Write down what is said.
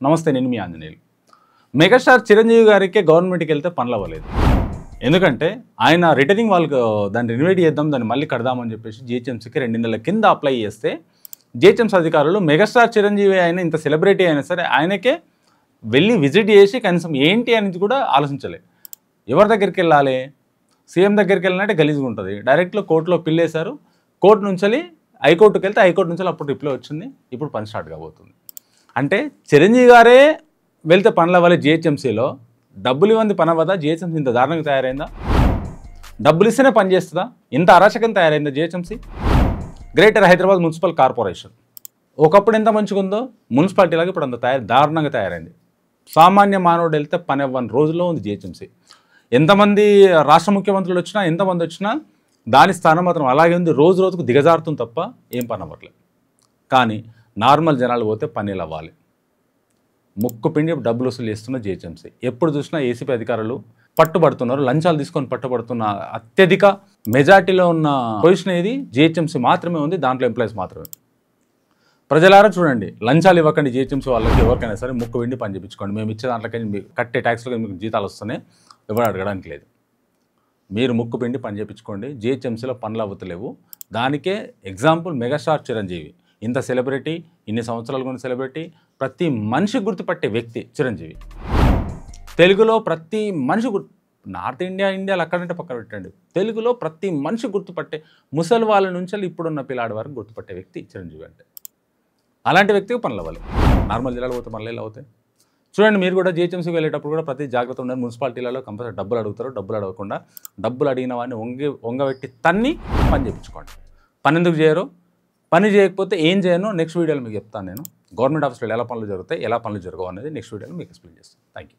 నమస్తే, నేను మీ ఆంజనేయులు. మెగాస్టార్ చిరంజీవి గారికి గవర్నమెంట్కి వెళ్తే పనులు అవ్వలేదు. ఎందుకంటే ఆయన రిటర్నింగ్ వాళ్ళకు దాన్ని రినోవేట్ చేద్దాం, దాన్ని మళ్ళీ కడదామని చెప్పేసి జిహెచ్ఎంసీకి 2 నెలల కింద అప్లై చేస్తే జిహెచ్ఎంసీ అధికారులు మెగాస్టార్ చిరంజీవి అయినా ఇంత సెలబ్రిటీ అయినా సరే ఆయనకే వెళ్ళి విజిట్ చేసి కనీసం ఏంటి అనేది కూడా ఆలోచించలే. ఎవరి దగ్గరికి వెళ్ళాలి? సీఎం దగ్గరికి వెళ్ళినట్టే గలీజ్గా ఉంటుంది. డైరెక్ట్లో కోర్టులో పిల్లేశారు. కోర్టు నుంచి హైకోర్టుకి వెళ్తే హైకోర్టు నుంచి అప్పుడు రిప్లై వచ్చింది. ఇప్పుడు పని స్టార్ట్ కాబోతుంది. అంటే చిరంజీవి గారే వెళ్తే పనులు అవ్వాలి. జిహెచ్ఎంసీలో డబ్బులు ఇవ్వంది పని అవ్వదా? జిహెచ్ఎంసీ ఇంత దారుణంగా తయారైందా? డబ్బులు ఇస్తేనే పని చేస్తుందా? ఇంత అరాచకం తయారైందా GHMC? Greater Hyderabad municipal corporation ఒకప్పుడు ఎంత మంచిగా ఉందో మున్సిపాలిటీలాగా ఇప్పుడు అంత దారుణంగా తయారైంది. సామాన్య మానవుడు వెళ్తే పని అవ్వని రోజుల్లో ఉంది జిహెచ్ఎంసీ. ఎంతమంది రాష్ట్ర ముఖ్యమంత్రులు వచ్చినా, ఎంతమంది వచ్చినా దాని స్థానం మాత్రం అలాగే ఉంది. రోజు రోజుకు దిగజారుతుంది తప్ప ఏం పని అవ్వట్లేదు. కానీ నార్మల్ జనాలు పోతే పనులు అవ్వాలి. ముక్కు పిండి డబ్బులు వసూలు చేస్తున్న జిహెచ్ఎంసీ. ఎప్పుడు చూసినా ఏసీపీ అధికారులు పట్టుబడుతున్నారు. లంచాలు తీసుకొని పట్టుబడుతున్న అత్యధిక మెజార్టీలో ఉన్న పొజిషన్ ఏది? జిహెచ్ఎంసీ మాత్రమే ఉంది. దాంట్లో ఎంప్లాయీస్ మాత్రమే. ప్రజలారా చూడండి, లంచాలు ఇవ్వకండి జిహెచ్ఎంసీ వాళ్ళకి. ఎవరికైనా సరే ముక్కు పిండి పని చేయించుకోండి. మేము ఇచ్చే దాంట్లోకి మీకు కట్టే ట్యాక్స్లో మీకు జీతాలు వస్తున్నాయి, ఎవరు అడగడానికి లేదు. మీరు ముక్కు పిండి పని చేయించుకోండి. జిహెచ్ఎంసీలో పనులు అవ్వతలేవు. దానికే ఎగ్జాంపుల్ మెగాస్టార్ చిరంజీవి. ఇంత సెలబ్రిటీ, ఇన్ని సంవత్సరాలు కొన్ని సెలబ్రిటీ, ప్రతి మనిషి గుర్తుపట్టే వ్యక్తి చిరంజీవి. తెలుగులో ప్రతి మనిషి నార్త్ ఇండియాలో అక్కడంటే పక్కన పెట్టండి, తెలుగులో ప్రతి మనిషి గుర్తుపట్టే, ముసలి వాళ్ళ నుంచి ఇప్పుడున్న పిల్లాడి వరకు గుర్తుపట్టే వ్యక్తి చిరంజీవి. అంటే అలాంటి వ్యక్తికి పనులు అవ్వాలి. నార్మల్ జిల్లాలో పోతే పనులు ఎలా అవుతాయి? చూడండి, మీరు కూడా జిహెచ్ఎంసీకి వెళ్ళేటప్పుడు కూడా ప్రతి జాగ్రత్త ఉండాలి. మున్సిపాలిటీలలో కంపల్సరీ డబ్బులు అడుగుతారు. డబ్బులు అడగకుండా డబ్బులు అడిగిన వాడిని వంగబెట్టి తన్ని పని చేయించుకోండి. పని ఎందుకు చేయరు? పని చేయకపోతే ఏం చేయను నెక్స్ట్ వీడియోలో మీకు చెప్తాను. నేను గవర్నమెంట్ ఆఫీస్లో ఎలా పనులు జరుగుతాయి, ఎలా పనులు జరగవు అనేది నెక్స్ట్ వీడియోలో మీకు ఎక్స్ప్లెయిన్ చేస్తాను. Thank you.